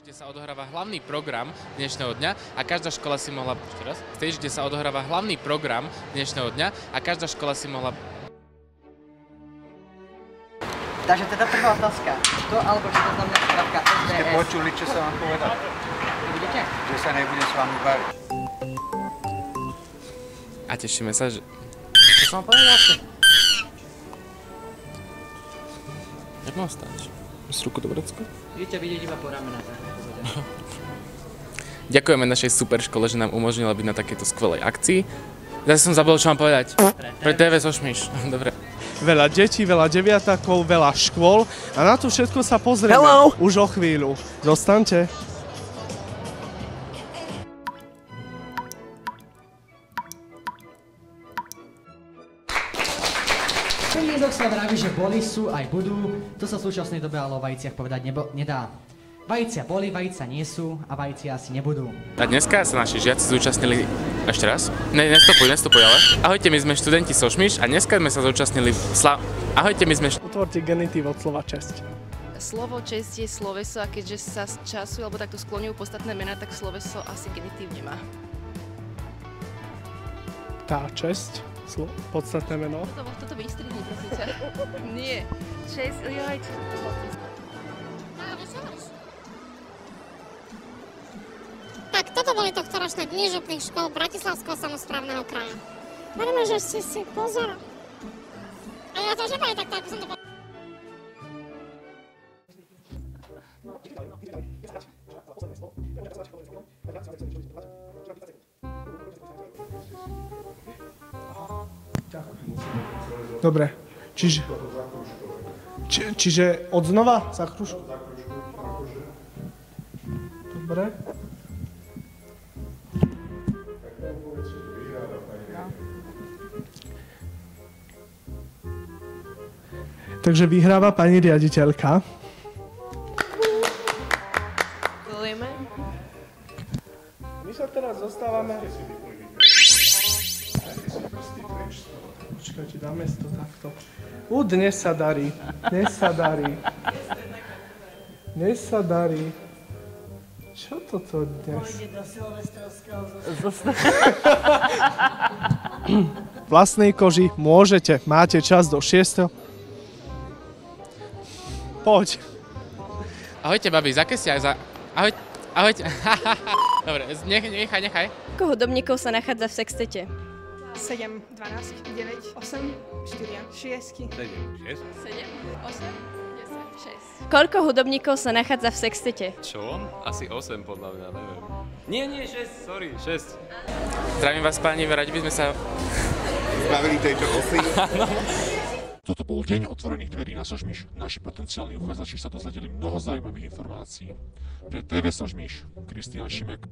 Stage, kde sa odohráva hlavný program dnešného dňa a každá škola si mohla... Ešte raz. Stage, kde sa odohráva hlavný program dnešného dňa a každá škola si mohla... Takže teda prvá otázka. To alebo čo to znamená skratka SDS? Ste počuli, čo sa vám povedal? Vidíte? Že sa nebudem s vami baviť. A tešíme sa, že... Čo som vám povedal? Jak mám stáť? Z ruku do vrecka? Vidíte vidieť iba po ramenách. Ďakujeme našej super škole, že nám umožnila byť na takejto skvelej akcii. Zase som zabudol, čo mám povedať. Pre TV Sošmiš. Dobre. Veľa detí, veľa deviatakov, veľa škôl a na to všetko sa pozrieme už o chvíľu. Zostaňte. Ten lídok sa vraví, že boli sú aj budú, to sa v súčasnej dobe ale o vajiciach povedať nedá. Vajcia boli, vajcia nie sú a vajcia asi nebudú. A dneska sa naši žiaci zúčastnili... Ešte raz? Nestupuj, ale. Ahojte, my sme študenti Sošmiš a dneska sme sa zúčastnili Ahojte, my sme... Utvorte genitív od slova česť. Slovo česť je sloveso a keďže sa z času alebo takto skloňujú podstatné mená, tak sloveso asi genitív nemá. Tá česť, podstatné meno. Toto vystriedni, prosím ťa. Nie. Česť, joj. Tak toto boli tohtoročné dni župných škôl Bratislavského samosprávneho kraja. Veríme, že ste si pozor. A ja to už neboli takto, ako som to povedal. Dobre, čiže odznova za kružku? Dobre. Takže vyhráva pani riaditeľka. Gratulujeme. My sa teraz zostávame... Počkajte, dáme si to takto. Dnes sa darí. Dnes sa darí. Dnes sa darí. Čo toto dnes? Pôjde do silvestrovského vlastnej koži môžete. Máte čas do 6. Poď. Ahojte, babi, za kesia, za... Ahojte. Dobre, nechaj. Koľko hudobníkov sa nachádza v sextete? 7, 12, 9, 8, 4, 6. 7, 8, 10, 6. Koľko hudobníkov sa nachádza v sextete? Čo? Asi 8 podľa mňa, neviem. Nie, 6, sorry, 6. Zdravím vás, páni, radi by sme sa... Zbavili tejto osy. Toto bol deň otvorených dverí na Sošmiš. Naši potenciálni uchádzači sa dozvedeli mnoho zaujímavých informácií. Pre TV Sošmiš, Kristián Šimek.